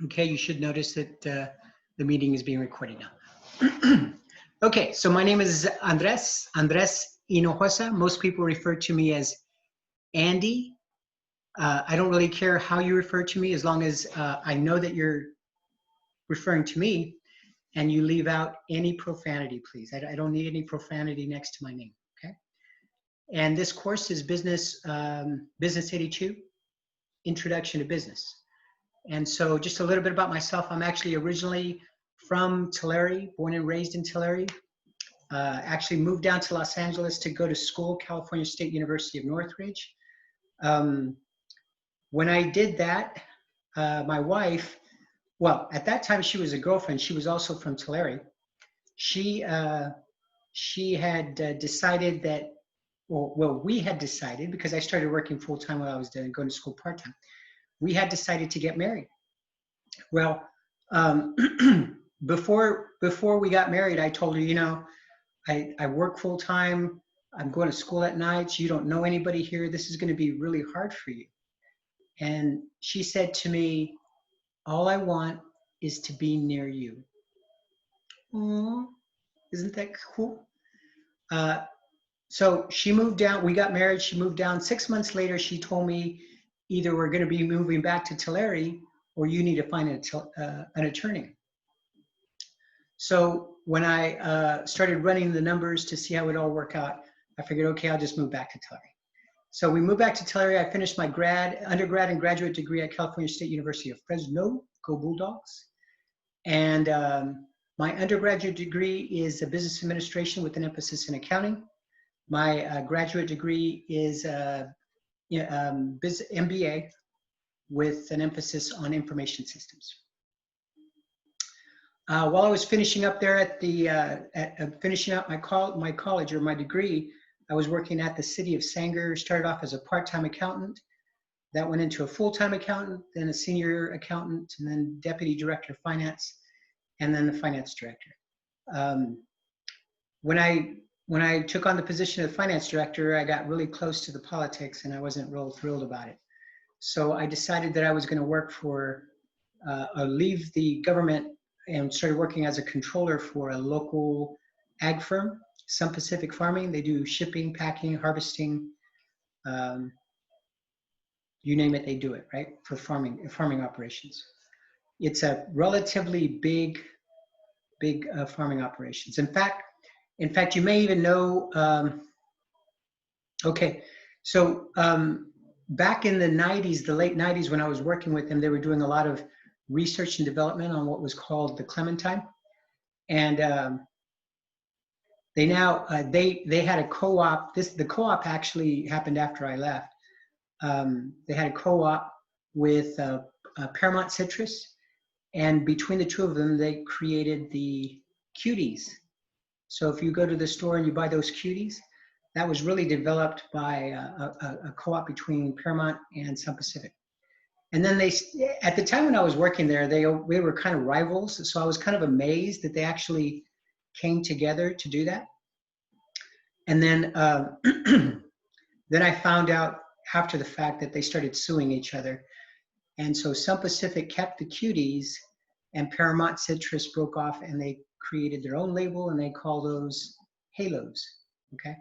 Okay, you should notice that the meeting is being recorded now. Okay, so my name is Andres Hinojosa. Most people refer to me as Andy. I don't really care how you refer to me as long as I know that you're referring to me and you leave out any profanity, please. I don't need any profanity next to my name, okay? And this course is Business 82, Introduction to Business. And so just a little bit about myself. I'm actually originally from Tulare, born and raised in Tulare. Actually moved down to Los Angeles to go to school, California State University of Northridge. When I did that, my wife, well, at that time she was a girlfriend. She was also from Tulare. She had decided that, well, we had decided, because I started working full-time while I was going to school part-time, we had decided to get married. Well, before we got married, I told her, you know, I work full time. I'm going to school at nights. You don't know anybody here. This is going to be really hard for you. And she said to me, all I want is to be near you. Aww, isn't that cool? So she moved down. We got married. She moved down. 6 months later, she told me, either we're going to be moving back to Tulare or you need to find an attorney. So when I started running the numbers to see how it would all work out, I figured, okay, I'll just move back to Tulare. So we moved back to Tulare. I finished my undergrad and graduate degree at California State University of Fresno, go Bulldogs. And my undergraduate degree is a business administration with an emphasis in accounting. My graduate degree is MBA with an emphasis on information systems. While I was finishing up there finishing up my college or my degree, I was working at the city of Sanger. Started off as a part-time accountant, that went into a full-time accountant, then a senior accountant, and then deputy director of finance, and then the finance director. When I took on the position of finance director, I got really close to the politics, and I wasn't real thrilled about it. So I decided that I was going to work for, leave the government and started working as a controller for a local ag firm, Sun Pacific Farming. They do shipping, packing, harvesting, you name it, they do it, right? For farming operations. It's a relatively big farming operations. In fact, you may even know, okay, so back in the 90s, the late 90s, when I was working with them, they were doing a lot of research and development on what was called the Clementine. And they had a co-op. The co-op actually happened after I left. They had a co-op with Paramount Citrus, and between the two of them, they created the cuties. So if you go to the store and you buy those cuties, that was really developed by a co-op between Paramount and Sun Pacific. And then at the time when I was working there, they were kind of rivals. So I was kind of amazed that they actually came together to do that. And then, then I found out after the fact that they started suing each other. And so Sun Pacific kept the cuties and Paramount Citrus broke off and they created their own label and they call those halos, okay?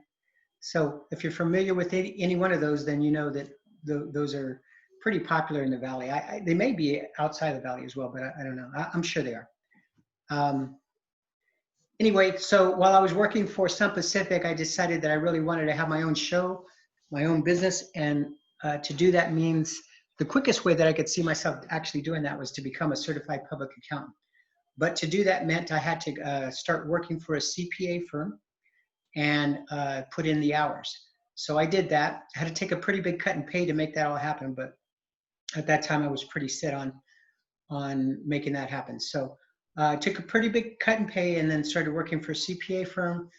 So if you're familiar with any one of those, then you know that those are pretty popular in the Valley. They may be outside the Valley as well, but I don't know. I'm sure they are. Anyway, so while I was working for Sun Pacific, I decided that I really wanted to have my own show, my own business, and to do that means the quickest way that I could see myself actually doing that was to become a certified public accountant. But to do that meant I had to start working for a CPA firm and put in the hours. So I did that. I had to take a pretty big cut in pay to make that all happen, but at that time I was pretty set on making that happen. So I took a pretty big cut in pay and then started working for a CPA firm,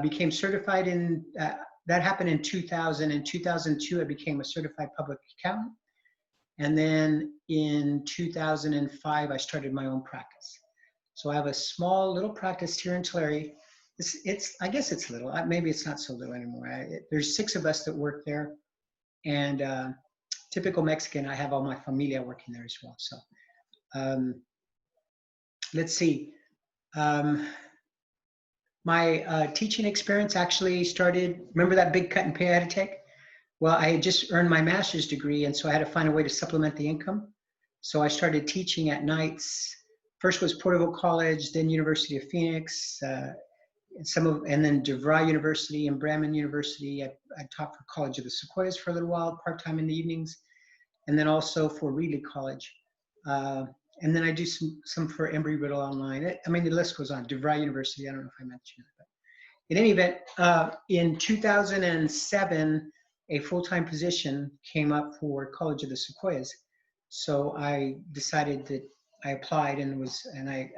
became certified in, that happened in 2000. In 2002, I became a certified public accountant. And then in 2005, I started my own practice. So I have a small little practice here in Tulare. I guess it's little, maybe it's not so little anymore. There's 6 of us that work there, and typical Mexican, I have all my familia working there as well. So Um, let's see. Um, my teaching experience actually started, remember that big cut and pay I had to take? Well, I had just earned my master's degree, and so I had to find a way to supplement the income. So I started teaching at nights. First was Porterville College, then University of Phoenix, and then DeVry University and Brandman University. I taught for College of the Sequoias for a little while, part-time in the evenings, and then also for Reedley College. And then I do some for Embry-Riddle online. I mean, the list goes on. DeVry University, I don't know if I mentioned it, but in any event, in 2007, a full-time position came up for College of the Sequoias. So I decided that I applied and I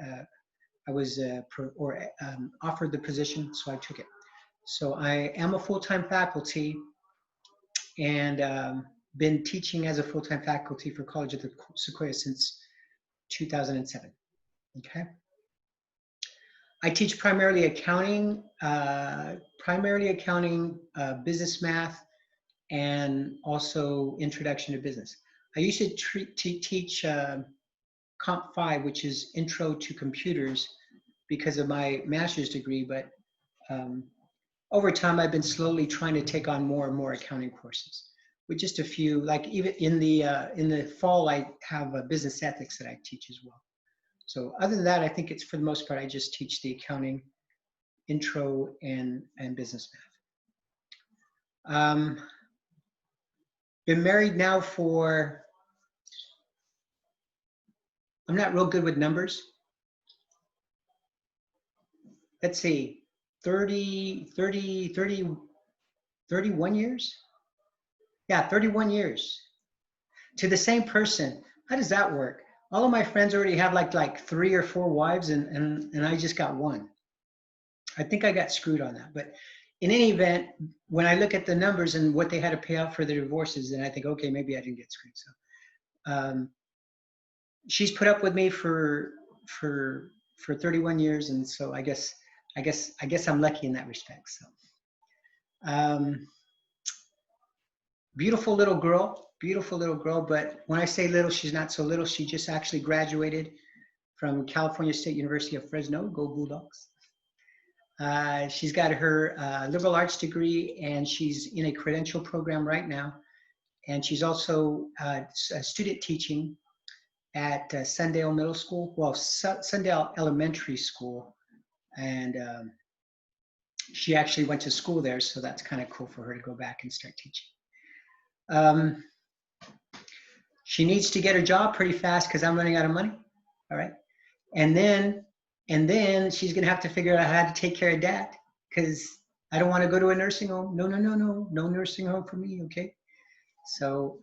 was offered the position, so I took it. So I am a full-time faculty and been teaching as a full-time faculty for College of the Sequoias since 2007. Okay. I teach primarily accounting, business math, and also introduction to business. I used to teach Comp 5, which is Intro to Computers, because of my master's degree, but over time I've been slowly trying to take on more and more accounting courses, with just a few, like even in the fall I have a business ethics that I teach as well. So other than that, I think it's for the most part I just teach the accounting, intro, and business math. Been married now for, I'm not real good with numbers. Let's see, 31 years? Yeah, 31 years. To the same person. How does that work? All of my friends already have like 3 or 4 wives and I just got one. I think I got screwed on that. But in any event, when I look at the numbers and what they had to pay out for their divorces, then I think, okay, maybe I didn't get screwed. So she's put up with me for 31 years, and so I guess I'm lucky in that respect. So beautiful little girl, but when I say little, she's not so little. She just actually graduated from California State University of Fresno. Go Bulldogs. She's got her liberal arts degree, and she's in a credential program right now. And she's also student teaching at Sundale Middle School, well, Sundale Elementary School. And she actually went to school there, so that's kind of cool for her to go back and start teaching. She needs to get her job pretty fast because I'm running out of money, all right? And then she's gonna have to figure out how to take care of Dad, because I don't want to go to a nursing home. No nursing home for me, okay? So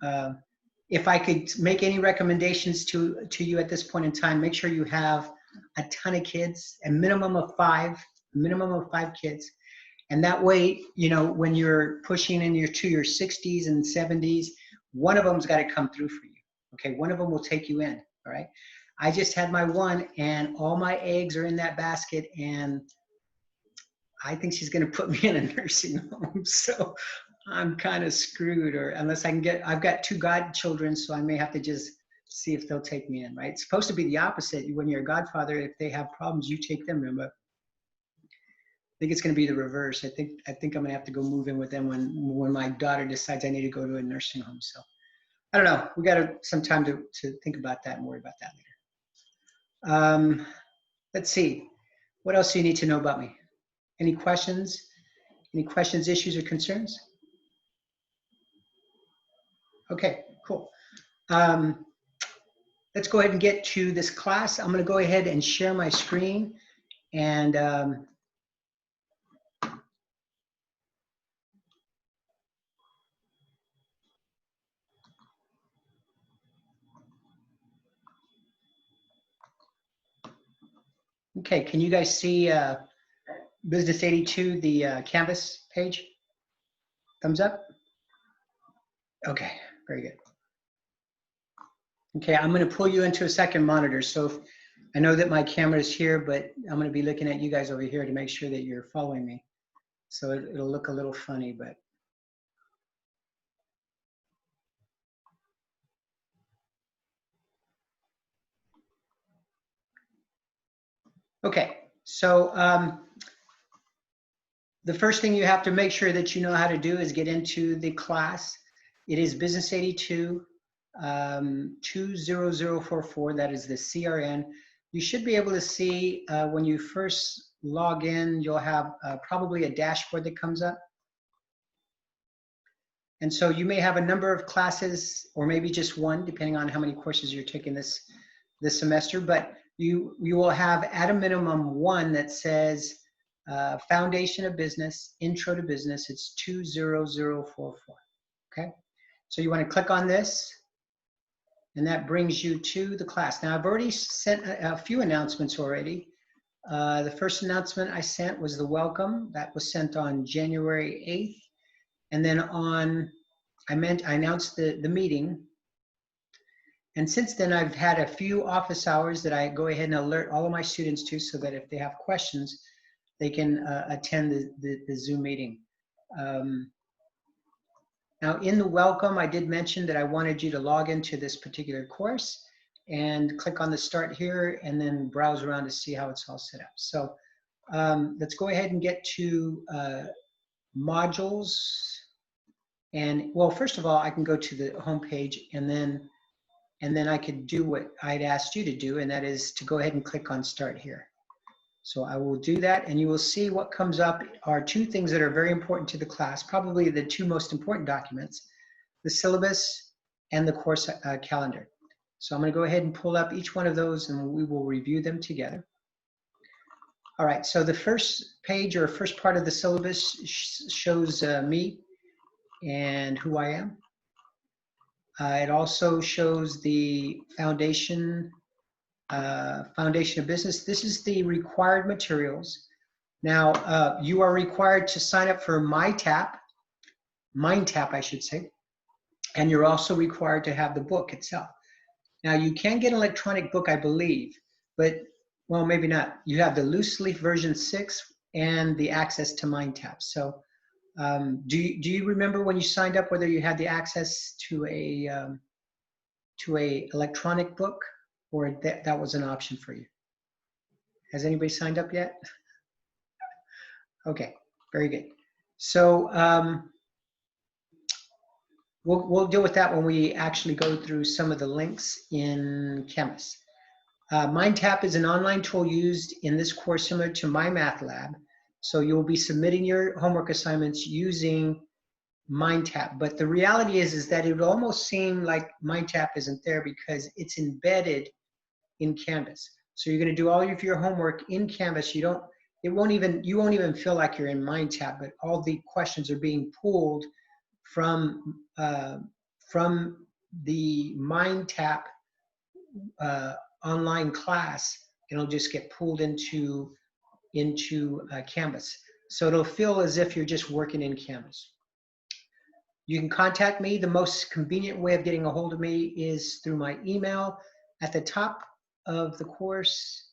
if I could make any recommendations to you at this point in time, make sure you have a ton of kids, a minimum of 5 kids. And that way, you know, when you're pushing to your 60s and 70s, one of them's got to come through for you, okay? One of them will take you in, all right? I just had my one, and all my eggs are in that basket, and I think she's going to put me in a nursing home. So I'm kind of screwed, or unless I can get, I've got 2 godchildren, so I may have to just see if they'll take me in, right? It's supposed to be the opposite. When you're a godfather, if they have problems, you take them in, but I think it's going to be the reverse. I think I'm going to have to go move in with them when my daughter decides I need to go to a nursing home. So I don't know. We got some time to think about that and worry about that later. Let's see. What else do you need to know about me? Any questions? Any questions, issues, or concerns? Okay, cool. Let's go ahead and get to this class. I'm going to go ahead and share my screen, and okay, can you guys see Business 82, the Canvas page? Thumbs up? Okay, very good. Okay, I'm going to pull you into a second monitor. So I know that my camera is here, but I'm going to be looking at you guys over here to make sure that you're following me. So it'll look a little funny, but Okay, so the first thing you have to make sure that you know how to do is get into the class. It is Business 82 20044. That is the CRN. You should be able to see when you first log in, you'll have probably a dashboard that comes up. And so you may have a number of classes, or maybe just one, depending on how many courses you're taking this semester. But you will have at a minimum one that says Foundation of Business, Intro to Business. It's 20044. Okay, so you want to click on this, and that brings you to the class. Now I've already sent a few announcements already. The first announcement I sent was the welcome. That was sent on January 8th. And then I announced the meeting. And since then, I've had a few office hours that I go ahead and alert all of my students to, so that if they have questions, they can attend the Zoom meeting. Now in the welcome, I did mention that I wanted you to log into this particular course and click on the start here and then browse around to see how it's all set up. So let's go ahead and get to modules. And well, first of all, I can go to the home page, and then I could do what I'd asked you to do, and that is to go ahead and click on start here. So I will do that, and you will see what comes up are two things that are very important to the class, probably the two most important documents, the syllabus and the course calendar. So I'm going to go ahead and pull up each one of those, and we will review them together. All right, so the first page or first part of the syllabus shows me and who I am. It also shows the foundation of business. This is the required materials. Now, you are required to sign up for Mindtap, I should say, and you're also required to have the book itself. Now, you can get an electronic book, I believe, but, well, maybe not. You have the loose leaf version 6 and the access to Mindtap. So do you remember when you signed up whether you had the access to a electronic book, or that was an option for you? Has anybody signed up yet? Okay, very good. So we'll deal with that when we actually go through some of the links in Canvas. Mindtap is an online tool used in this course similar to My Math Lab. So you'll be submitting your homework assignments using Mindtap. But the reality is that it would almost seem like Mindtap isn't there because it's embedded in Canvas. So you're going to do all of your homework in Canvas. You won't even feel like you're in Mindtap, but all the questions are being pulled from the Mindtap online class. It'll just get pulled into Canvas. So it'll feel as if you're just working in Canvas. You can contact me. The most convenient way of getting a hold of me is through my email. At the top of the course,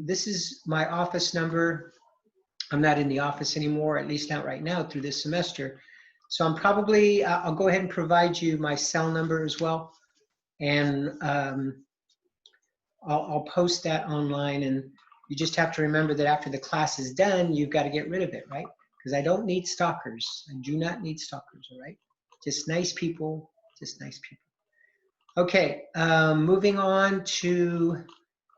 this is my office number. I'm not in the office anymore, at least not right now through this semester. So I'm probably, I'll go ahead and provide you my cell number as well. And I'll post that online, and you just have to remember that after the class is done, you've got to get rid of it, right? Because I don't need stalkers. I do not need stalkers, all right? Just nice people, just nice people. Okay, moving on to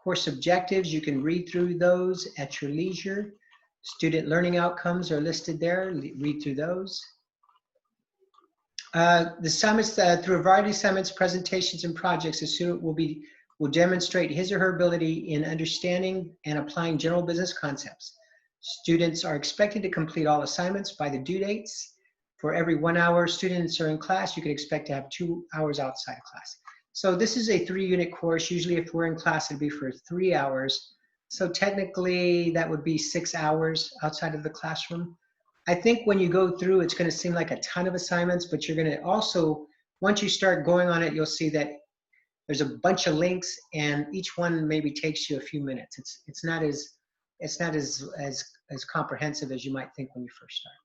course objectives. You can read through those at your leisure. Student learning outcomes are listed there. Read through those. The assignments, through a variety of assignments, presentations, and projects, the student will demonstrate his or her ability in understanding and applying general business concepts. Students are expected to complete all assignments by the due dates. For every 1 hour students are in class, you can expect to have 2 hours outside of class. So this is a 3-unit course. Usually if we're in class, it'd be for 3 hours. So technically that would be 6 hours outside of the classroom. I think when you go through, it's going to seem like a ton of assignments, but you're going to also, once you start going on it, you'll see that there's a bunch of links, and each one maybe takes you a few minutes. It's not as comprehensive as you might think when you first start.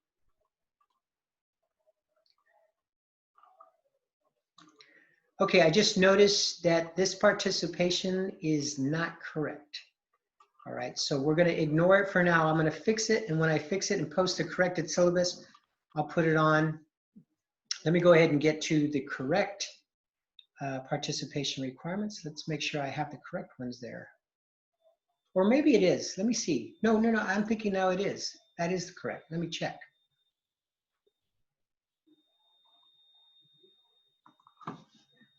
Okay, I just noticed that this participation is not correct. All right, so we're going to ignore it for now. I'm going to fix it, and when I fix it and post the corrected syllabus, I'll put it on. Let me go ahead and get to the correct participation requirements. Let's make sure I have the correct ones there. Or maybe it is. Let me see. No, I'm thinking now it is. That is correct. Let me check.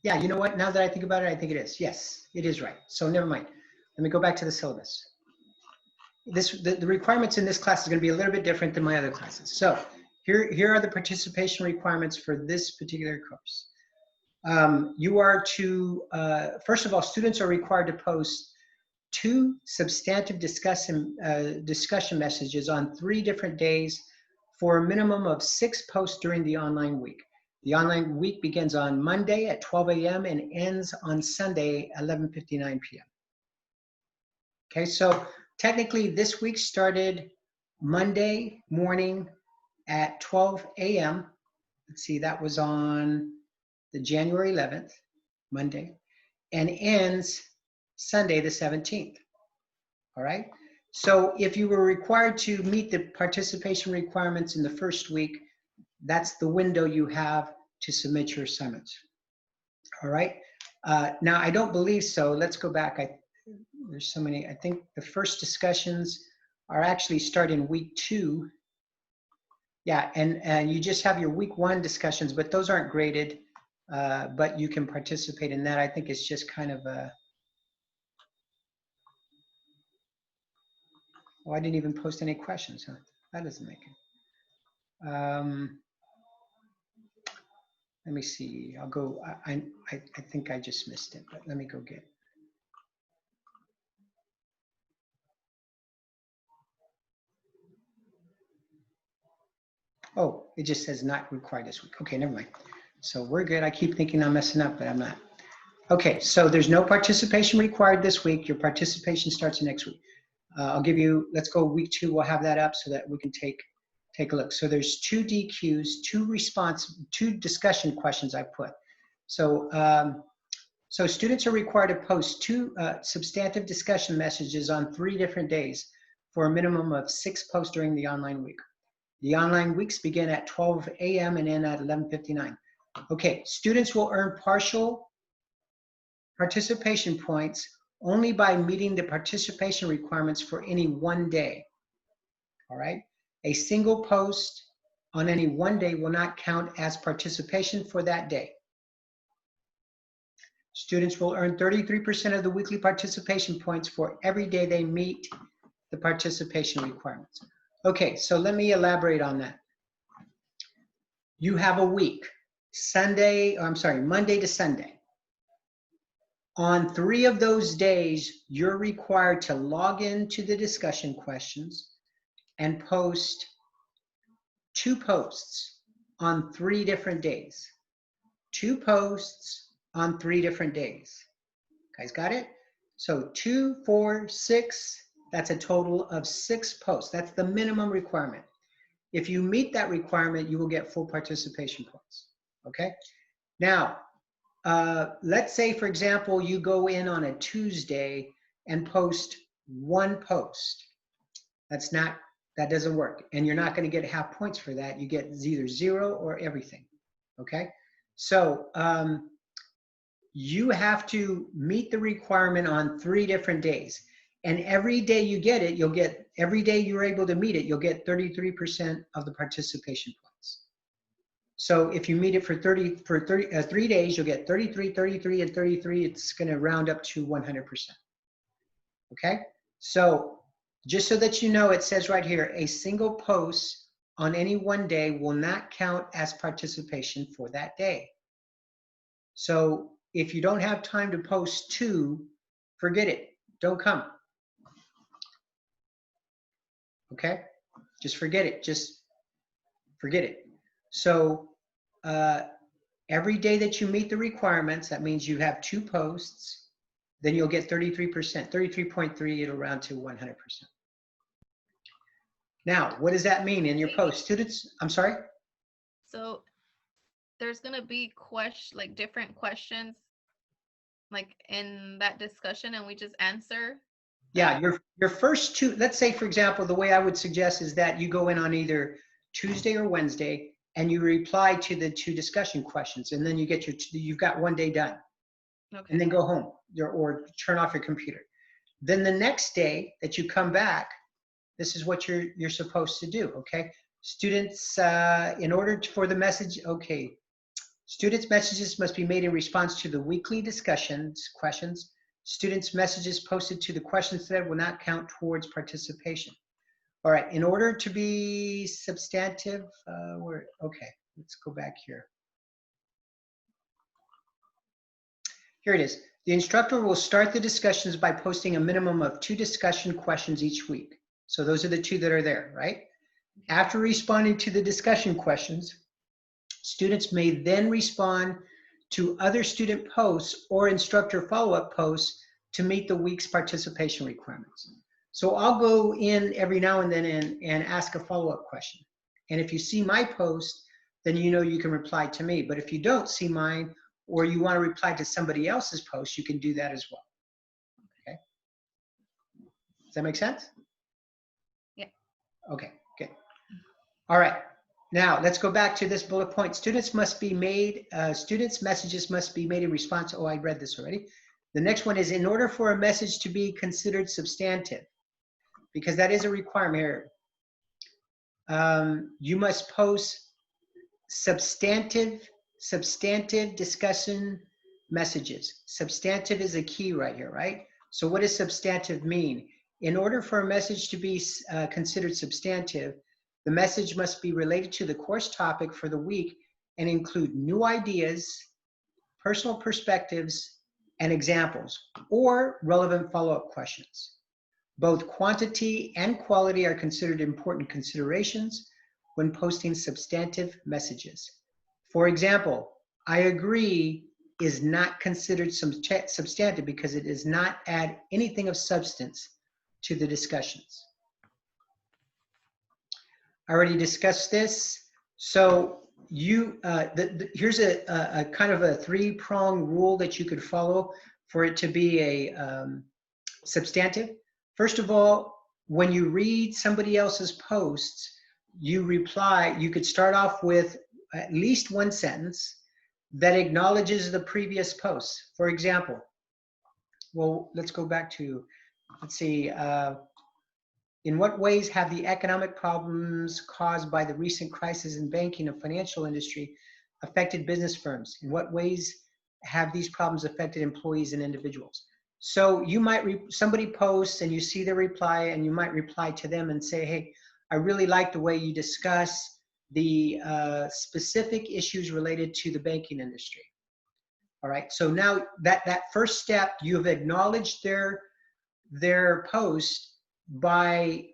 Yeah, you know what? Now that I think about it, I think it is. Yes, it is right. So never mind. Let me go back to the syllabus. The requirements in this class is going to be a little bit different than my other classes. So here are the participation requirements for this particular course. You are to, first of all, students are required to post 2 substantive discussion messages on 3 different days for a minimum of 6 posts during the online week. The online week begins on Monday at 12 a.m. and ends on Sunday at 11:59 p.m. Okay, so technically this week started Monday morning at 12 a.m. Let's see, that was on the January 11th, Monday, and ends Sunday the 17th. All right. So if you were required to meet the participation requirements in the first week, that's the window you have to submit your assignments. All right. Now, I don't believe so. Let's go back. There's so many. I think the first discussions are actually starting week 2. Yeah, and you just have your week 1 discussions, but those aren't graded, but you can participate in that. I think it's just kind of a, oh, I didn't even post any questions, huh? That doesn't make it. Let me see. I'll go. I think I just missed it, but let me go get. Oh, it just says not required this week. Okay, never mind. So we're good. I keep thinking I'm messing up, but I'm not. Okay, so there's no participation required this week. Your participation starts next week. I'll give you. Let's go week 2. We'll have that up so that we can take a look. So there's 2 DQs, 2 discussion questions I put. So so students are required to post 2 substantive discussion messages on 3 different days for a minimum of 6 posts during the online week. The online weeks begin at 12 a.m. and end at 11:59. Okay, students will earn partial participation points only by meeting the participation requirements for any one day. All right, a single post on any one day will not count as participation for that day. Students will earn 33% of the weekly participation points for every day they meet the participation requirements. Okay, so let me elaborate on that. You have a week, Monday to Sunday. On 3 of those days, you're required to log into the discussion questions and post 2 posts on 3 different days. 2 posts on 3 different days. Guys got it? So 2, 4, 6, that's a total of 6 posts. That's the minimum requirement. If you meet that requirement, you will get full participation points, okay? Now, let's say, for example, you go in on a Tuesday and post 1 post. That doesn't work. And you're not gonna get half points for that. You get either 0 or everything, okay? So you have to meet the requirement on 3 different days. And every day you get it, every day you're able to meet it, you'll get 33% of the participation points. So if you meet it for 3 days, you'll get 33, 33, and 33. It's gonna round up to 100%. Okay? So just so that you know, it says right here, a single post on any one day will not count as participation for that day. So if you don't have time to post 2, forget it. Don't come. Okay? Just forget it. Just forget it. So every day that you meet the requirements, that means you have 2 posts, then you'll get 33%, 33.3, it'll round to 100%. Now, what does that mean in your post? Students, I'm sorry? So there's going to be different questions like in that discussion and we just answer. Yeah, your first two, let's say, for example, the way I would suggest is that you go in on either Tuesday or Wednesday and you reply to the two discussion questions, and then you've got one day done, and Okay. then go home or turn off your computer. Then the next day that you come back, this is what you're supposed to do, okay? Students, in order for the message, okay, students' messages must be made in response to the weekly discussions, questions. Students' messages posted to the questions thread will not count towards participation. All right, in order to be substantive, okay, let's go back here. Here it is. The instructor will start the discussions by posting a minimum of 2 discussion questions each week. So those are the 2 that are there, right? After responding to the discussion questions, students may then respond to other student posts or instructor follow-up posts to meet the week's participation requirements. So I'll go in every now and then and ask a follow-up question. And if you see my post, then you know you can reply to me. But if you don't see mine, or you want to reply to somebody else's post, you can do that as well. Okay? Does that make sense? Yeah. Okay, good. All right. Now let's go back to this bullet point. Students' messages must be made in response. Oh, I read this already. The next one is in order for a message to be considered substantive, because that is a requirement here. You must post substantive discussion messages. Substantive is a key right here, right? So what does substantive mean? In order for a message to be considered substantive, the message must be related to the course topic for the week and include new ideas, personal perspectives, and examples, or relevant follow-up questions. Both quantity and quality are considered important considerations when posting substantive messages. For example, I agree is not considered substantive because it does not add anything of substance to the discussions. I already discussed this. So here's a kind of a 3-prong rule that you could follow for it to be a substantive. First of all, when you read somebody else's posts, you could start off with at least one sentence that acknowledges the previous post. For example, well, let's go back to, let's see, in what ways have the economic problems caused by the recent crisis in banking and financial industry affected business firms? In what ways have these problems affected employees and individuals? So you might, somebody posts and you see the reply and you might reply to them and say, hey, I really like the way you discuss the specific issues related to the banking industry. All right, so now that first step, you've acknowledged their post by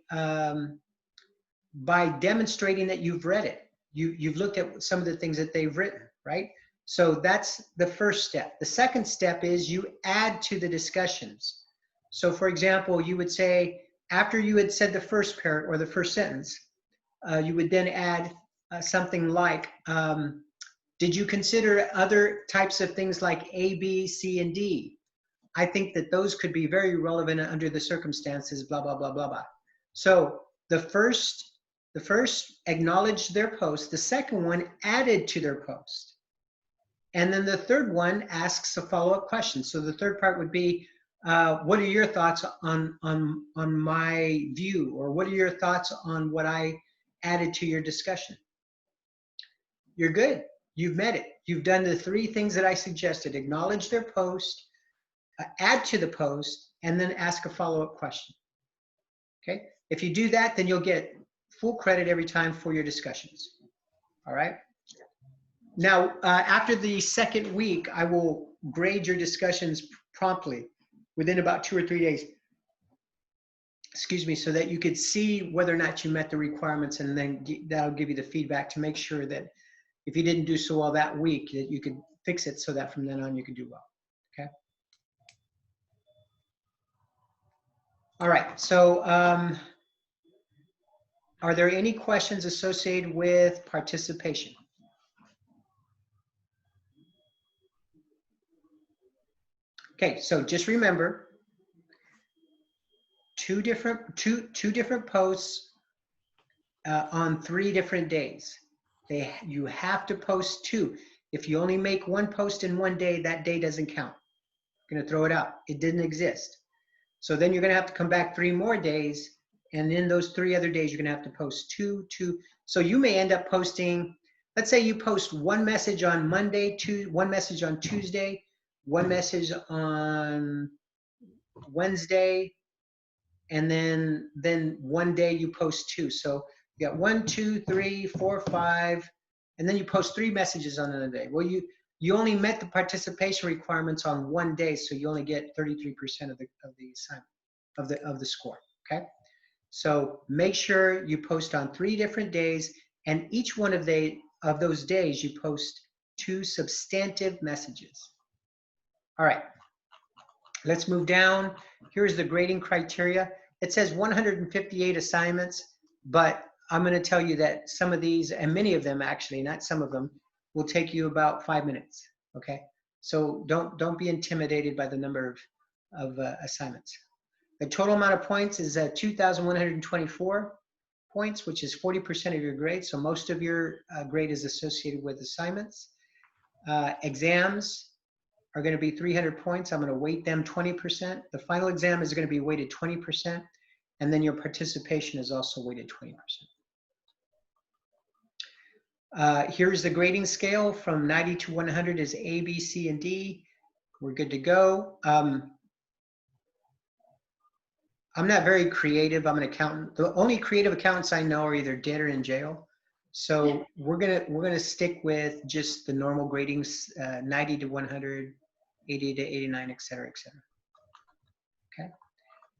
demonstrating that you've read it. You've looked at some of the things that they've written, right? So that's the first step. The second step is you add to the discussions. So for example, you would say, after you had said the first paragraph or the first sentence, you would then add something like, did you consider other types of things like A, B, C, and D? I think that those could be very relevant under the circumstances, blah, blah, blah, blah, blah. So the first acknowledged their post, the second one added to their post. And then the third one asks a follow-up question. So the third part would be, what are your thoughts on my view? Or what are your thoughts on what I added to your discussion? You're good. You've met it. You've done the 3 things that I suggested. Acknowledge their post, add to the post, and then ask a follow-up question. Okay? If you do that, then you'll get full credit every time for your discussions. All right? Now, after the second week, I will grade your discussions promptly within about 2 or 3 days. Excuse me, so that you could see whether or not you met the requirements, and then that'll give you the feedback to make sure that if you didn't do so well that week, that you could fix it so that from then on you can do well. Okay? All right, so are there any questions associated with participation? Okay, so just remember, two different posts on 3 different days. You have to post 2. If you only make 1 post in 1 day, that day doesn't count. I'm going to throw it out. It didn't exist. So then you're going to have to come back 3 more days, and in those 3 other days, you're going to have to post 2. So you may end up posting, let's say you post 1 message on Monday, 1 message on Tuesday, 1 message on Wednesday, and then 1 day you post 2. So you got 1, 2, 3, 4, 5, and then you post 3 messages on another day. Well, you only met the participation requirements on 1 day, so you only get 33% of the assignment of the score. Okay, so make sure you post on 3 different days, and each one of those days you post 2 substantive messages. All right, let's move down. Here's the grading criteria. It says 158 assignments, but I'm going to tell you that some of these, and many of them actually, not some of them, will take you about 5 minutes. Okay, so don't be intimidated by the number of assignments. The total amount of points is 2,124 points, which is 40% of your grade. So most of your grade is associated with assignments. Exams are going to be 300 points. I'm going to weight them 20%. The final exam is going to be weighted 20%. And then your participation is also weighted 20%. Here's the grading scale from 90 to 100 is A, B, C, and D. We're good to go. I'm not very creative. I'm an accountant. The only creative accountants I know are either dead or in jail. So we're gonna stick with just the normal gradings, 90 to 100, 80 to 89, et cetera, et cetera. Okay.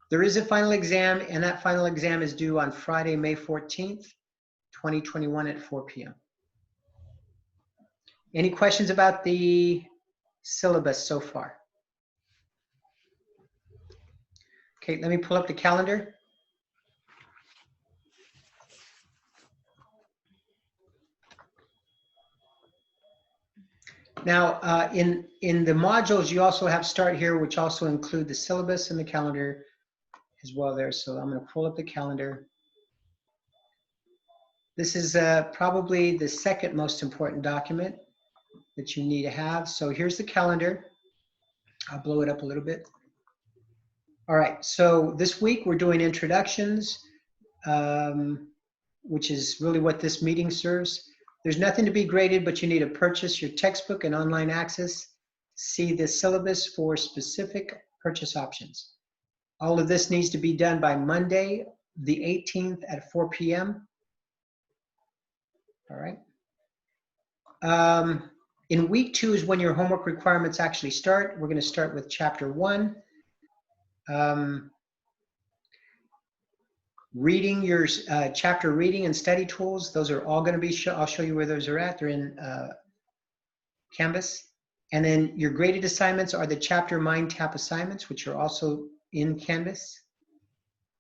There is a final exam, and that final exam is due on Friday, May 14th, 2021 at 4 p.m. Any questions about the syllabus so far? Okay, let me pull up the calendar. Now, in the modules, you also have Start Here, which also include the syllabus and the calendar as well there. So I'm going to pull up the calendar. This is probably the second most important document that you need to have. So here's the calendar. I'll blow it up a little bit. All right, so this week we're doing introductions, which is really what this meeting serves. There's nothing to be graded, but you need to purchase your textbook and online access. See the syllabus for specific purchase options. All of this needs to be done by Monday, the 18th at 4 p.m. All right. In week 2 is when your homework requirements actually start. We're going to start with chapter 1. Reading your chapter reading and study tools, those are all going to be, I'll show you where those are at. They're in Canvas. And then your graded assignments are the chapter Mindtap assignments, which are also in Canvas.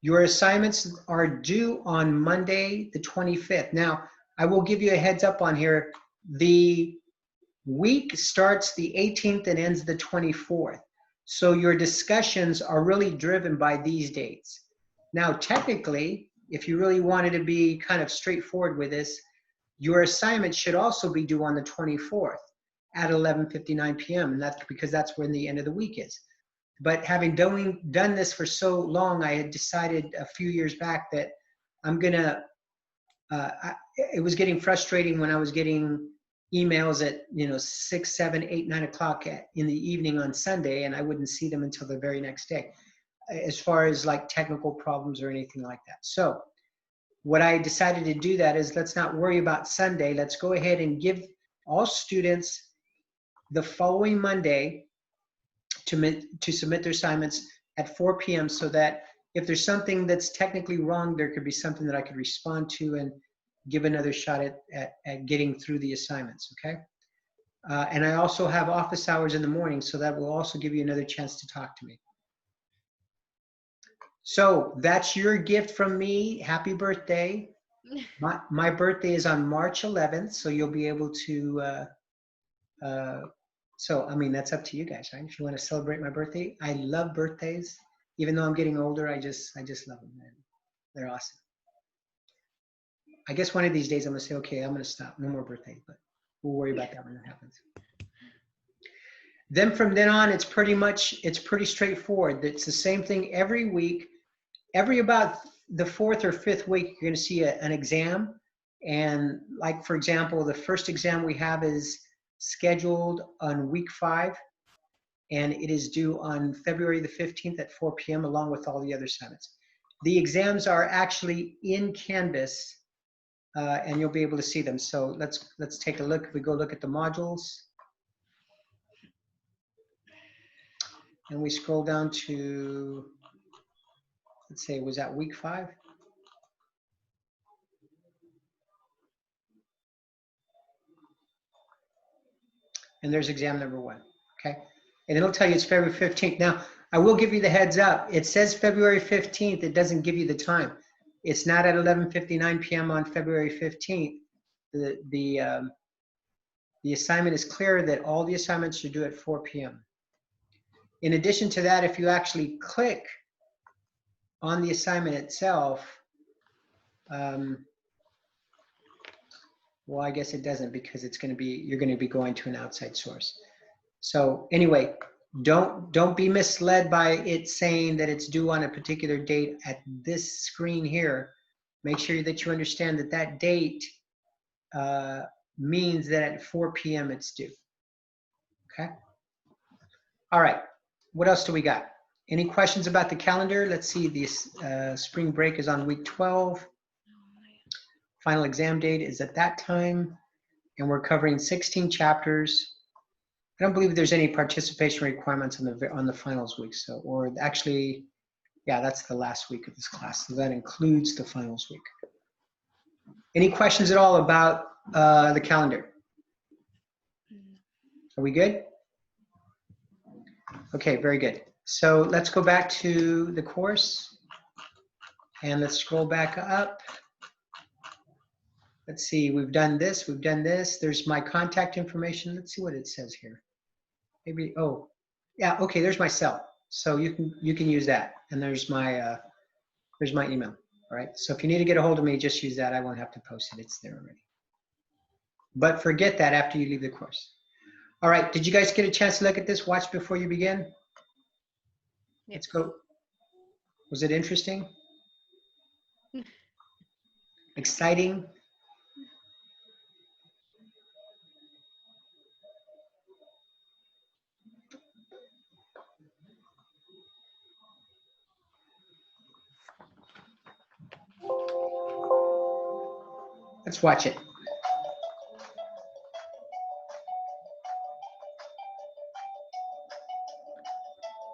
Your assignments are due on Monday, the 25th. Now, I will give you a heads up on here. The week starts the 18th and ends the 24th. So your discussions are really driven by these dates. Now, technically, if you really wanted to be kind of straightforward with this, your assignment should also be due on the 24th at 11:59 p.m. And that's because that's when the end of the week is. But having done this for so long, I had decided a few years back that I'm gonna, it was getting frustrating when I was getting emails at 6, 7, 8, 9 o'clock in the evening on Sunday, and I wouldn't see them until the very next day, as far as like technical problems or anything like that. So what I decided to do that is, let's not worry about Sunday. Let's go ahead and give all students the following Monday to submit their assignments at 4 p.m. so that if there's something that's technically wrong, there could be something that I could respond to and give another shot at getting through the assignments, okay? And I also have office hours in the morning, so that will also give you another chance to talk to me. So that's your gift from me. Happy birthday. My birthday is on March 11th, so you'll be able to, so I mean, that's up to you guys, right? If you want to celebrate my birthday. I love birthdays. Even though I'm getting older, I just love them, man. They're awesome. I guess one of these days I'm gonna say, okay, I'm gonna stop. No more birthdays, but we'll worry about that when that happens. Then from then on, it's pretty straightforward. It's the same thing every week. Every about the 4th or 5th week, you're gonna see an exam. And like, for example, the first exam we have is scheduled on week 5, and it is due on February the 15th at 4 p.m. along with all the other assignments. The exams are actually in Canvas, and you'll be able to see them. So let's take a look. If we go look at the modules, and we scroll down to, let's say, was that week 5? And there's exam number 1, okay? And it'll tell you it's February 15th. Now, I will give you the heads up. It says February 15th. It doesn't give you the time. It's not at 11:59 p.m. on February 15th. The assignment is clear that all the assignments are due at 4 p.m. In addition to that, if you actually click on the assignment itself, well, I guess it doesn't, because you're going to be going to an outside source. So anyway, don't be misled by it saying that it's due on a particular date at this screen here. Make sure that you understand that that date means that at 4 p.m. it's due. Okay. All right. What else do we got? Any questions about the calendar? Let's see. This spring break is on week 12. Final exam date is at that time, and we're covering 16 chapters. I don't believe there's any participation requirements on the finals week. So, or actually, yeah, that's the last week of this class. So that includes the finals week. Any questions at all about the calendar? Are we good? Okay, very good. So let's go back to the course, and let's scroll back up. Let's see, we've done this, we've done this. There's my contact information. Let's see what it says here. Maybe, oh, yeah, okay, there's my cell. So you can use that. And there's my email, all right? So if you need to get a hold of me, just use that. I won't have to post it, it's there already. But forget that after you leave the course. All right, did you guys get a chance to look at this? Watch before you begin? Yep. Let's go. Was it interesting? Exciting? Let's watch it.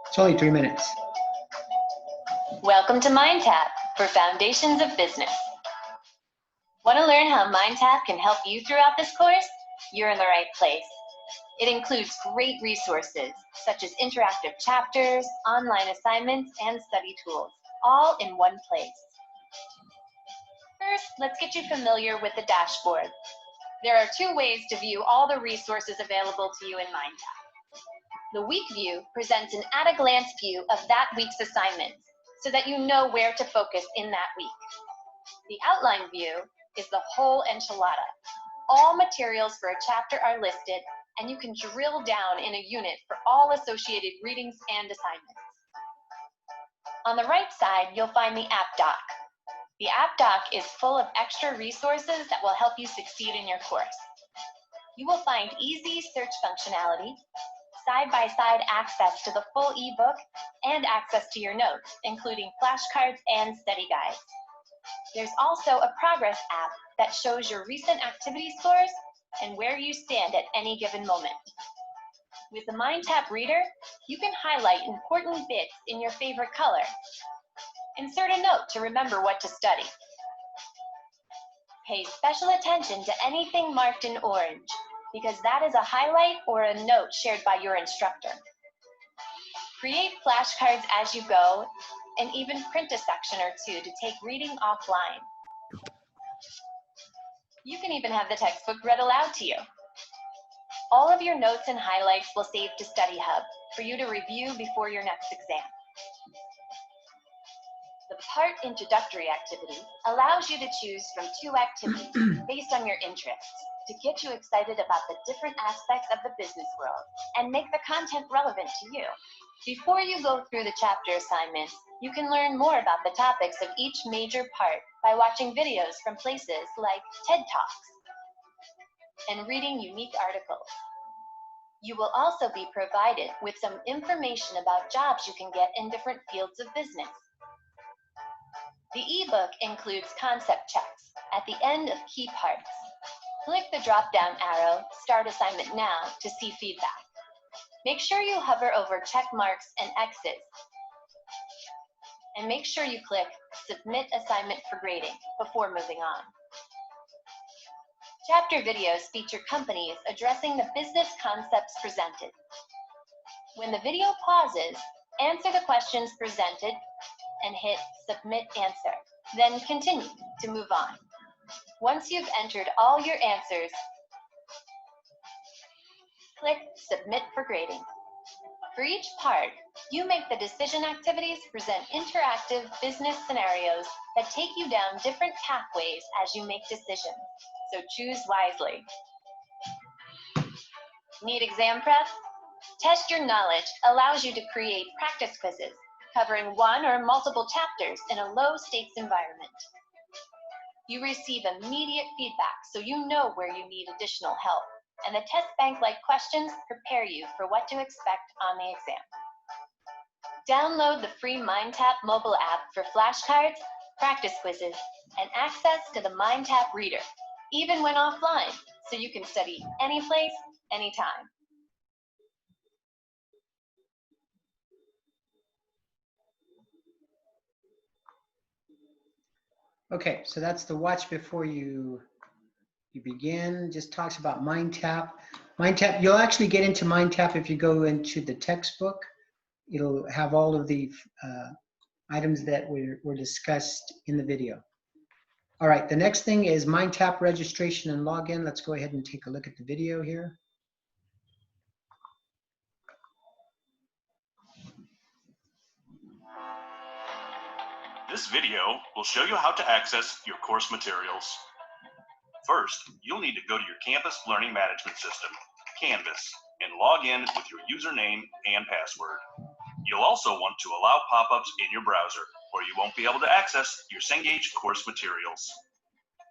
It's only 3 minutes. Welcome to Mindtap for Foundations of Business. Want to learn how Mindtap can help you throughout this course? You're in the right place. It includes great resources such as interactive chapters, online assignments, and study tools, all in one place. First, let's get you familiar with the dashboard. There are 2 ways to view all the resources available to you in Mindtap. The week view presents an at-a-glance view of that week's assignments, so that you know where to focus in that week. The outline view is the whole enchilada. All materials for a chapter are listed, and you can drill down in a unit for all associated readings and assignments. On the right side, you'll find the app doc. The app doc is full of extra resources that will help you succeed in your course. You will find easy search functionality, side-by-side access to the full ebook, and access to your notes, including flashcards and study guides. There's also a progress app that shows your recent activity scores and where you stand at any given moment. With the Mindtap Reader, you can highlight important bits in your favorite color. Insert a note to remember what to study. Pay special attention to anything marked in orange, because that is a highlight or a note shared by your instructor. Create flashcards as you go, and even print a section or 2 to take reading offline. You can even have the textbook read aloud to you. All of your notes and highlights will save to Study Hub for you to review before your next exam. Part introductory activity allows you to choose from 2 activities based on your interests to get you excited about the different aspects of the business world and make the content relevant to you. Before you go through the chapter assignments, you can learn more about the topics of each major part by watching videos from places like TED Talks and reading unique articles. You will also be provided with some information about jobs you can get in different fields of business. The ebook includes concept checks at the end of key parts. Click the drop-down arrow, Start Assignment Now, to see feedback. Make sure you hover over check marks and X's. And make sure you click Submit Assignment for Grading before moving on. Chapter videos feature companies addressing the business concepts presented. When the video pauses, answer the questions presented and hit Submit Answer. Then continue to move on. Once you've entered all your answers, click Submit for Grading. For each part, you make the decision activities present interactive business scenarios that take you down different pathways as you make decisions. So choose wisely. Need exam prep? Test Your Knowledge allows you to create practice quizzes covering 1 or multiple chapters in a low-stakes environment. You receive immediate feedback so you know where you need additional help, and the test bank-like questions prepare you for what to expect on the exam. Download the free Mindtap mobile app for flashcards, practice quizzes, and access to the Mindtap Reader, even when offline, so you can study anyplace, anytime. Okay, so that's the watch before you begin. Just talks about Mindtap. Mindtap, you'll actually get into Mindtap if you go into the textbook. It'll have all of the items that were discussed in the video. All right, the next thing is Mindtap registration and login. Let's go ahead and take a look at the video here. This video will show you how to access your course materials. First, you'll need to go to your campus learning management system, Canvas, and log in with your username and password. You'll also want to allow pop-ups in your browser, or you won't be able to access your Cengage course materials.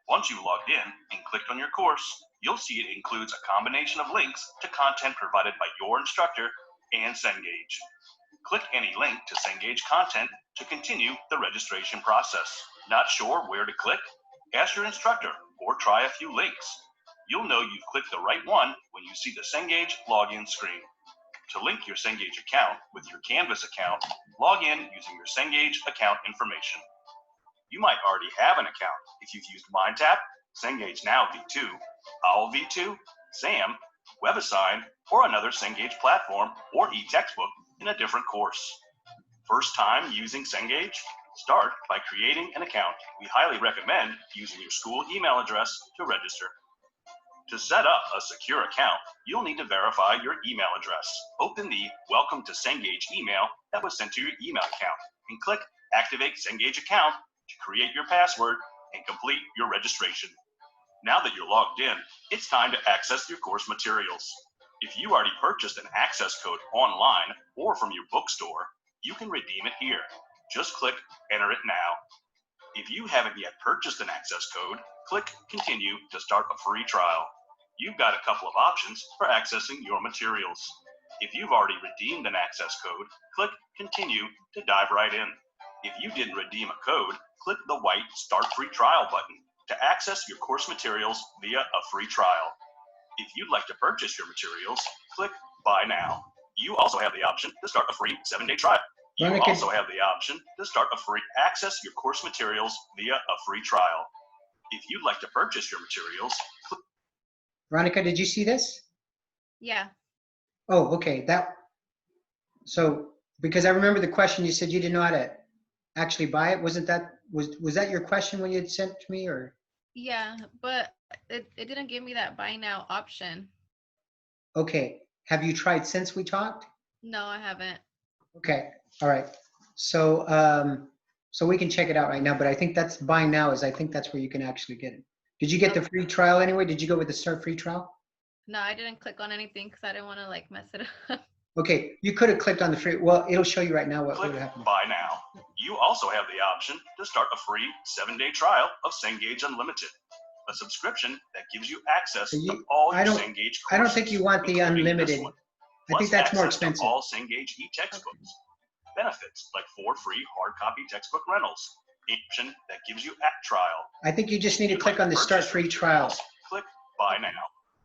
Once you've logged in and clicked on your course, you'll see it includes a combination of links to content provided by your instructor and Cengage. Click any link to Cengage content to continue the registration process. Not sure where to click? Ask your instructor or try a few links. You'll know you've clicked the right one when you see the Cengage login screen. To link your Cengage account with your Canvas account, log in using your Cengage account information. You might already have an account if you've used Mindtap, Cengage Now V2, OWL V2, SAM, WebAssign, or another Cengage platform or e-textbook in a different course. First time using Cengage? Start by creating an account. We highly recommend using your school email address to register. To set up a secure account, you'll need to verify your email address. Open the Welcome to Cengage email that was sent to your email account and click Activate Cengage Account to create your password and complete your registration. Now that you're logged in, it's time to access your course materials. If you already purchased an access code online or from your bookstore, you can redeem it here. Just click Enter it now. If you haven't yet purchased an access code, click Continue to start a free trial. You've got a couple of options for accessing your materials. If you've already redeemed an access code, click Continue to dive right in. If you didn't redeem a code, click the white Start Free Trial button to access your course materials via a free trial. If you'd like to purchase your materials, click Buy Now. You also have the option to start a free 7-day trial. You also have the option to start a free access your course materials via a free trial. If you'd like to purchase your materials, click. Veronica, did you see this? Yeah. Oh, okay. So because I remember the question, you said you didn't know how to actually buy it. Was that your question when you had sent to me, or? Yeah, but it didn't give me that buy now option. Okay. Have you tried since we talked? No, I haven't. Okay. All right. So So we can check it out right now, but I think that's buying now I think that's where you can actually get it. Did you get the free trial anyway? Did you go with the start free trial? No, I didn't click on anything because I didn't want to like mess it up. Okay, you could have clicked on the free, well, it'll show you right now what Click would happen. Buy Now. You also have the option to start a free 7-day trial of Cengage Unlimited, a subscription that gives you access So to all your I don't Cengage courses. I don't think you want the including this unlimited. one, I think plus that's more access to expensive. all Cengage e-textbooks. Benefits like 4 free hard copy textbook rentals. Option that gives you app trial. I think you just need to If you'd click like on the to start purchase free your trial. materials, click Buy Now.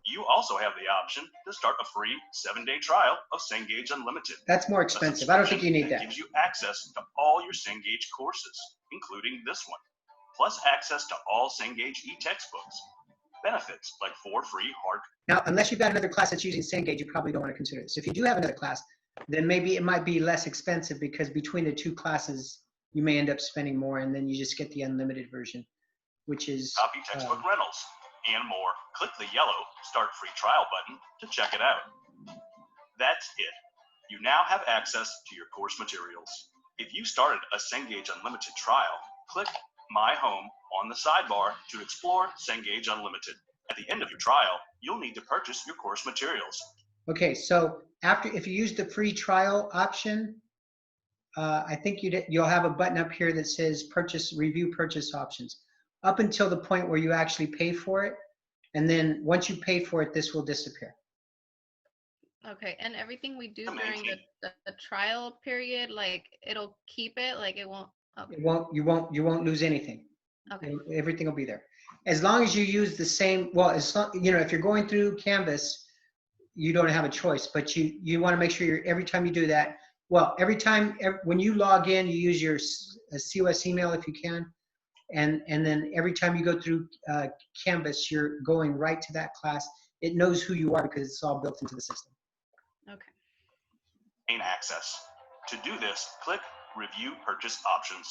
You also have the option to start a free 7-day trial of Cengage Unlimited. That's more A expensive. I don't think you need subscription that. gives you access to all your Cengage courses, including this one, plus access to all Cengage e-textbooks. Benefits like 4 free hard. Now, unless you've got another class that's using Cengage, you probably don't want to consider this. If you do have another class, then maybe it might be less expensive because between the two classes, you may end up spending more, and then you just get the unlimited version, which is Copy textbook rentals and more. Click the yellow Start Free Trial button to check it out. That's it. You now have access to your course materials. If you started a Cengage Unlimited trial, click My Home on the sidebar to explore Cengage Unlimited. At the end of your trial, you'll need to purchase your course materials. okay. So if you use the free trial option, I think you'll have a button up here that says review purchase options up until the point where you actually pay for it. And then once you pay for it, this will disappear. Okay, and everything we do To during maintain. the trial period, like it'll keep it, like it won't. Okay. You won't lose anything. Okay. Everything will be there. As long as you use the same, well, if you're going through Canvas, you don't have a choice, but you want to make sure every time you do that, well, when you log in, you use your COS email if you can. And then every time you go through Canvas, you're going right to that class. It knows who you are because it's all built into the system. Okay. Gain access. To do this, click Review Purchase Options.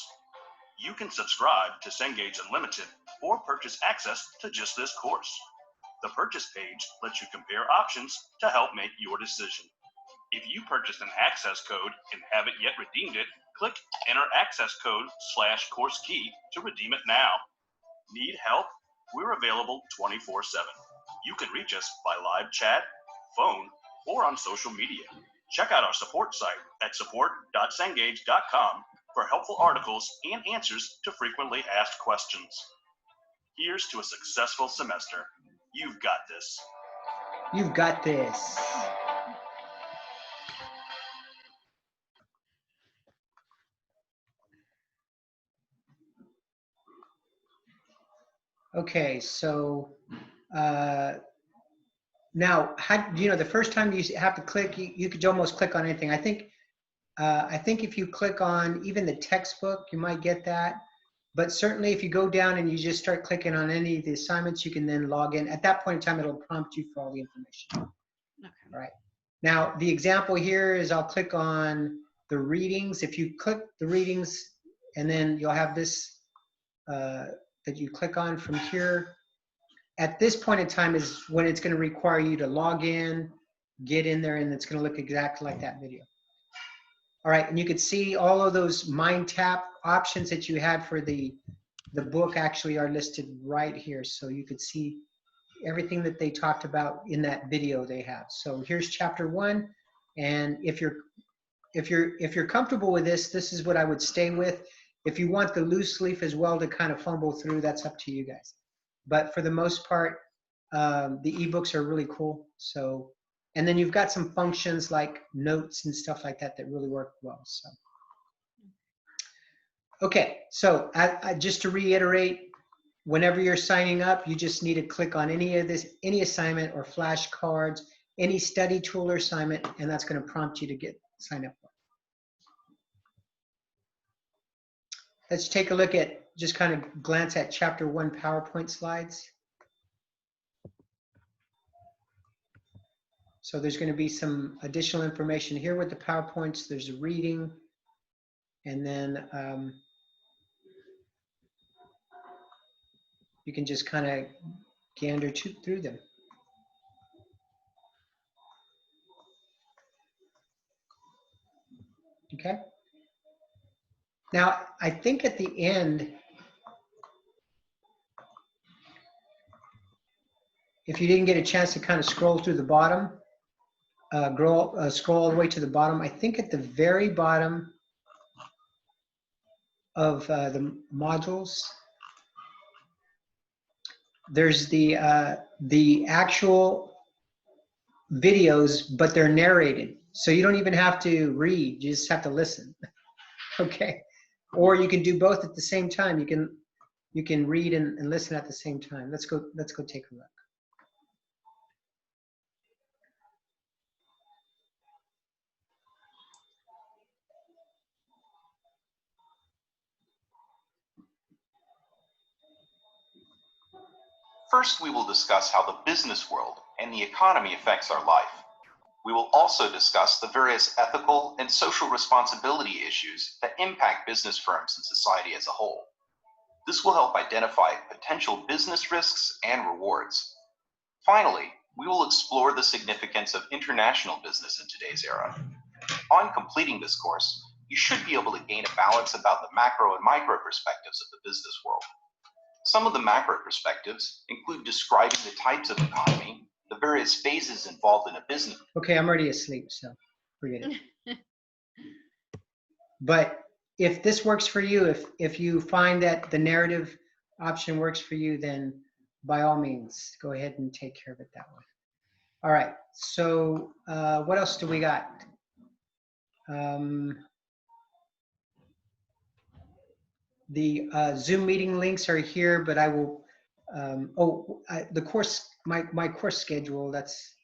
You can subscribe to Cengage Unlimited or purchase access to just this course. The purchase page lets you compare options to help make your decision. If you purchased an access code and haven't yet redeemed it, click Enter Access Code /course key to redeem it now. Need help? We're available 24/7. You can reach us by live chat, phone, or on social media. Check out our support site at support.cengage.com for helpful articles and answers to frequently asked questions. Here's to a successful semester. You've got this. You've got this. Okay, so now, the first time you have to click, you could almost click on anything. I think if you click on even the textbook, you might get that. But certainly if you go down and you just start clicking on any of the assignments, you can then log in. At that point in time, it'll prompt you for all the information. Okay. All right. Now, the example here is I'll click on the readings. If you click the readings, and then you'll have this that you click on from here. At this point in time is when it's going to require you to log in, get in there, and it's going to look exactly like that video. All right, and you can see all of those Mindtap options that you had for the book actually are listed right here. So you could see everything that they talked about in that video they have. So here's chapter 1, and if you're comfortable with this is what I would stay with. If you want the loose leaf as well to kind of fumble through, that's up to you guys. But for the most part, the ebooks are really cool. So, and then you've got some functions like notes and stuff like that that really work well. So, okay. So just to reiterate, whenever you're signing up, you just need to click on any assignment or flashcards, any study tool or assignment, and that's going to prompt you to sign up for it. Let's take a look at, just kind of glance at chapter 1 PowerPoint slides. So there's going to be some additional information here with the PowerPoints. There's a reading, and then you can just kind of gander through them. Okay. Now, I think at the end, if you didn't get a chance to kind of scroll through the bottom, scroll all the way to the bottom, I think at the very bottom of the modules, there's the actual videos, but they're narrated. So you don't even have to read, you just have to listen. Okay. Or you can do both at the same time. You can read and listen at the same time. Let's go take a look. First, we will discuss how the business world and the economy affects our life. We will also discuss the various ethical and social responsibility issues that impact business firms and society as a whole. This will help identify potential business risks and rewards. Finally, we will explore the significance of international business in today's era. On completing this course, you should be able to gain a balance about the macro and micro perspectives of the business world. Some of the macro perspectives include describing the types of economy, the various phases involved in a business. Okay, I'm already asleep, so forget it. But if this works for you, if you find that the narrative option works for you, then by all means, go ahead and take care of it that way. All right, so what else do we got? The Zoom meeting links are here, but I will, the course, my course schedule, that's,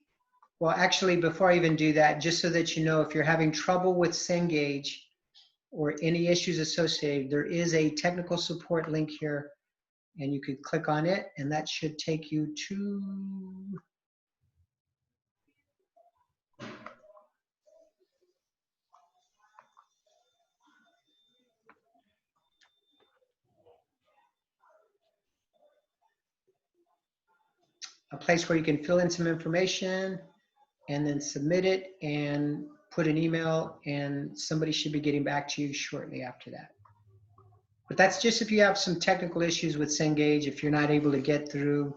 well, actually, before I even do that, just so that you know, if you're having trouble with Cengage or any issues associated, there is a technical support link here, and you could click on it, and that should take you to a place where you can fill in some information and then submit it and put an email, and somebody should be getting back to you shortly after that. But that's just if you have some technical issues with Cengage, if you're not able to get through,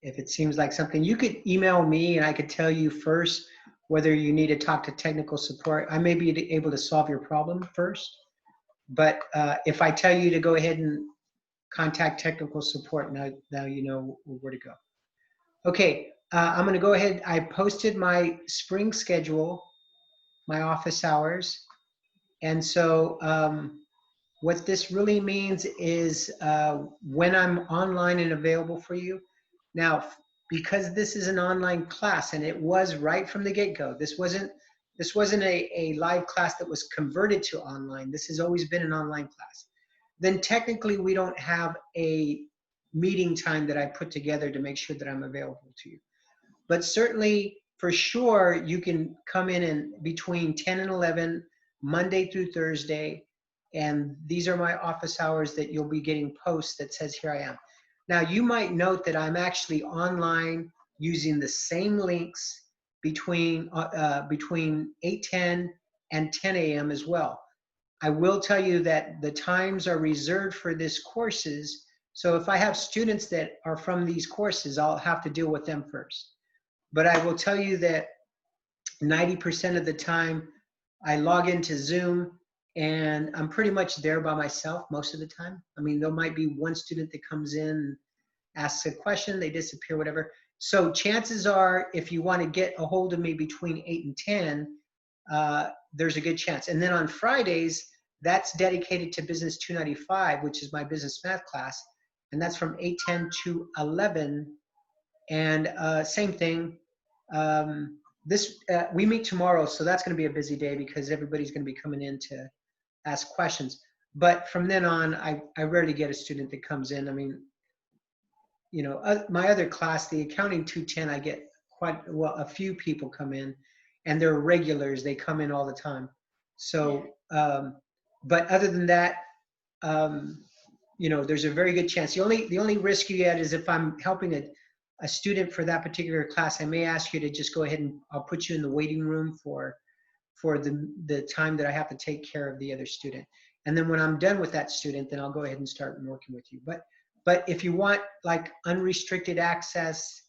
if it seems like something, you could email me and I could tell you first whether you need to talk to technical support. I may be able to solve your problem first, but if I tell you to go ahead and contact technical support, now you know where to go. Okay, I'm gonna go ahead. I posted my spring schedule, my office hours. And so what this really means is when I'm online and available for you. Now, because this is an online class and it was right from the get-go, this wasn't a live class that was converted to online. This has always been an online class. Then technically we don't have a meeting time that I put together to make sure that I'm available to you. But certainly, for sure, you can come in between 10 and 11, Monday through Thursday, and these are my office hours that you'll be getting posts that says, here I am. Now, you might note that I'm actually online using the same links between 8:10 and 10 a.m. as well. I will tell you that the times are reserved for these courses, so if I have students that are from these courses, I'll have to deal with them first. But I will tell you that 90% of the time I log into Zoom and I'm pretty much there by myself most of the time. I mean, there might be one student that comes in, asks a question, they disappear, whatever. So chances are, if you want to get a hold of me between 8 and 10, there's a good chance. And then on Fridays, that's dedicated to Business 295, which is my business math class. And that's from 8:10 to 11. And same thing. We meet tomorrow, so that's going to be a busy day because everybody's going to be coming in to ask questions. But from then on, I rarely get a student that comes in. I mean, you know, my other class, the Accounting 210, I get a few people come in, and they're regulars. They come in all the time. So, but other than that, you know, there's a very good chance. The only risk you get is if I'm helping a student for that particular class, I may ask you to just go ahead and I'll put you in the waiting room for for the time that I have to take care of the other student. And then when I'm done with that student, then I'll go ahead and start working with you. But if you want like unrestricted access,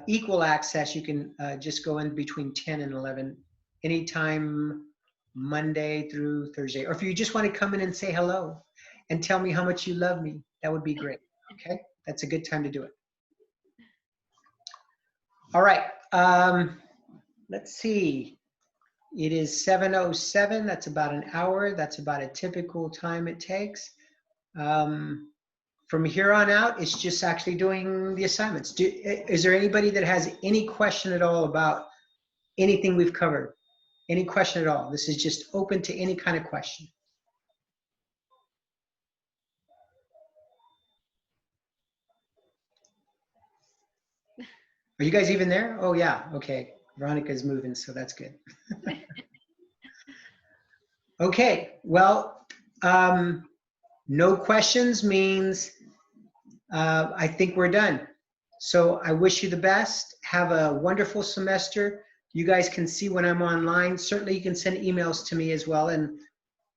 equal access, you can just go in between 10 and 11 anytime, Monday through Thursday. Or if you just want to come in and say hello and tell me how much you love me, that would be great. Okay, that's a good time to do it. All right, let's see. It is 7:07. That's about an hour. That's about a typical time it takes. From here on out, it's just actually doing the assignments. Is there anybody that has any question at all about anything we've covered? Any question at all? This is just open to any kind of question. Are you guys even there? Oh yeah, okay. Veronica's moving, so that's good. Okay, well, no questions means I think we're done. So I wish you the best. Have a wonderful semester. You guys can see when I'm online. Certainly you can send emails to me as well. And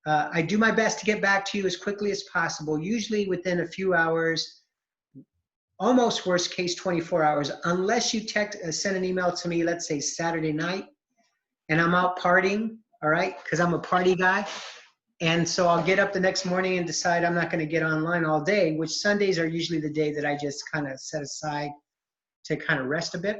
I do my best to get back to you as quickly as possible, usually within a few hours, almost worst case 24 hours, unless you send an email to me, let's say Saturday night, and I'm out partying, all right? Because I'm a party guy. And so I'll get up the next morning and decide I'm not going to get online all day, which Sundays are usually the day that I just kind of set aside to kind of rest a bit.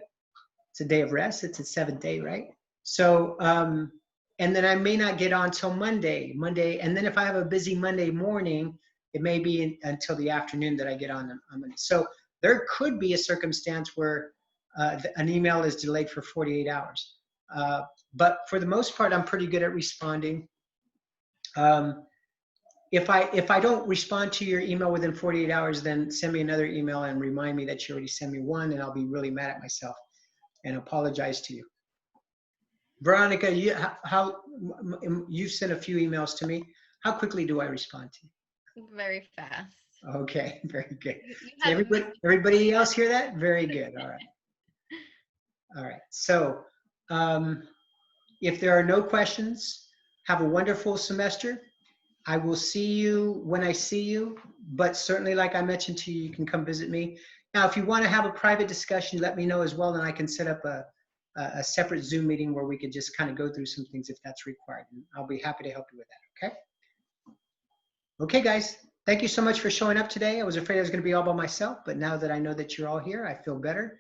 It's a day of rest. It's a 7th day, right? So, and then I may not get on till Monday. And then if I have a busy Monday morning, it may be until the afternoon that I get on Monday. So there could be a circumstance where an email is delayed for 48 hours. But for the most part, I'm pretty good at responding. If I don't respond to your email within 48 hours, then send me another email and remind me that you already sent me one, and I'll be really mad at myself and apologize to you. Veronica, you've sent a few emails to me. How quickly do I respond to you? Very fast. Okay, very good. Everybody else hear that? Very good. All right. All right. So if there are no questions, have a wonderful semester. I will see you when I see you, but certainly, like I mentioned to you, you can come visit me. Now, if you want to have a private discussion, let me know as well, and I can set up a separate Zoom meeting where we could just kind of go through some things if that's required. And I'll be happy to help you with that, okay? Okay, guys, thank you so much for showing up today. I was afraid I was going to be all by myself, but now that I know that you're all here, I feel better.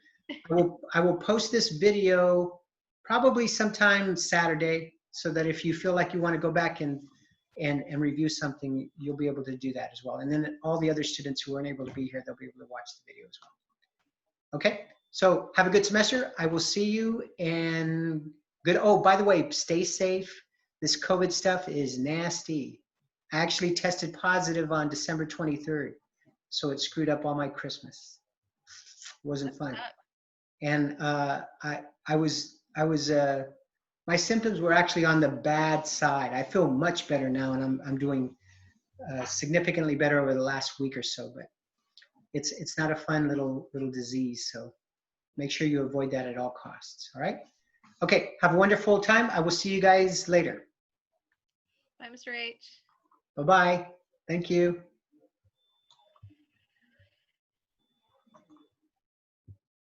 I will post this video probably sometime Saturday, so that if you feel like you want to go back and review something, you'll be able to do that as well. And then all the other students who weren't able to be here, they'll be able to watch the video as well. Okay, so have a good semester. I will see you, and good. Oh, by the way, stay safe. This COVID stuff is nasty. I actually tested positive on December 23rd, so it screwed up all my Christmas. Wasn't fun. And my symptoms were actually on the bad side. I feel much better now, and I'm doing significantly better over the last week or so. But it's not a fun little disease, so make sure you avoid that at all costs. All right. Okay. Have a wonderful time. I will see you guys later. Bye, Mr. H. Bye-bye. Thank you.